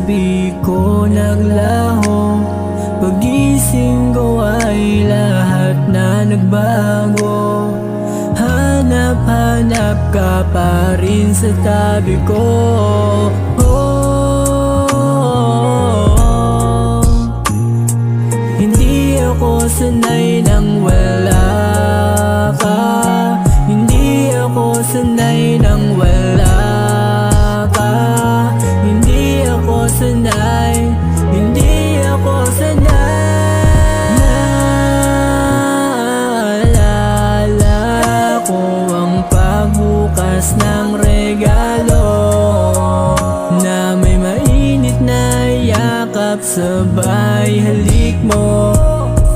tabi ko naglaho. Pagising ko ay lahat na nagbago. Hanap-hanap ka pa rin sa tabi ko. Hindi ako sanay nang wala ka. Hindi ako sanay nang wala ka. Hindi ako sanay. Hindi ako sanay. Naalala ko ang pagbukas ng regalo na may mainit na yakap, sabay halik mo.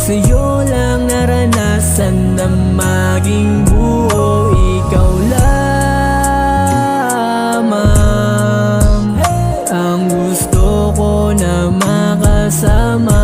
Sa'yo lang naranasan na maging buo. Ikaw lamang ang gusto ko na makasama.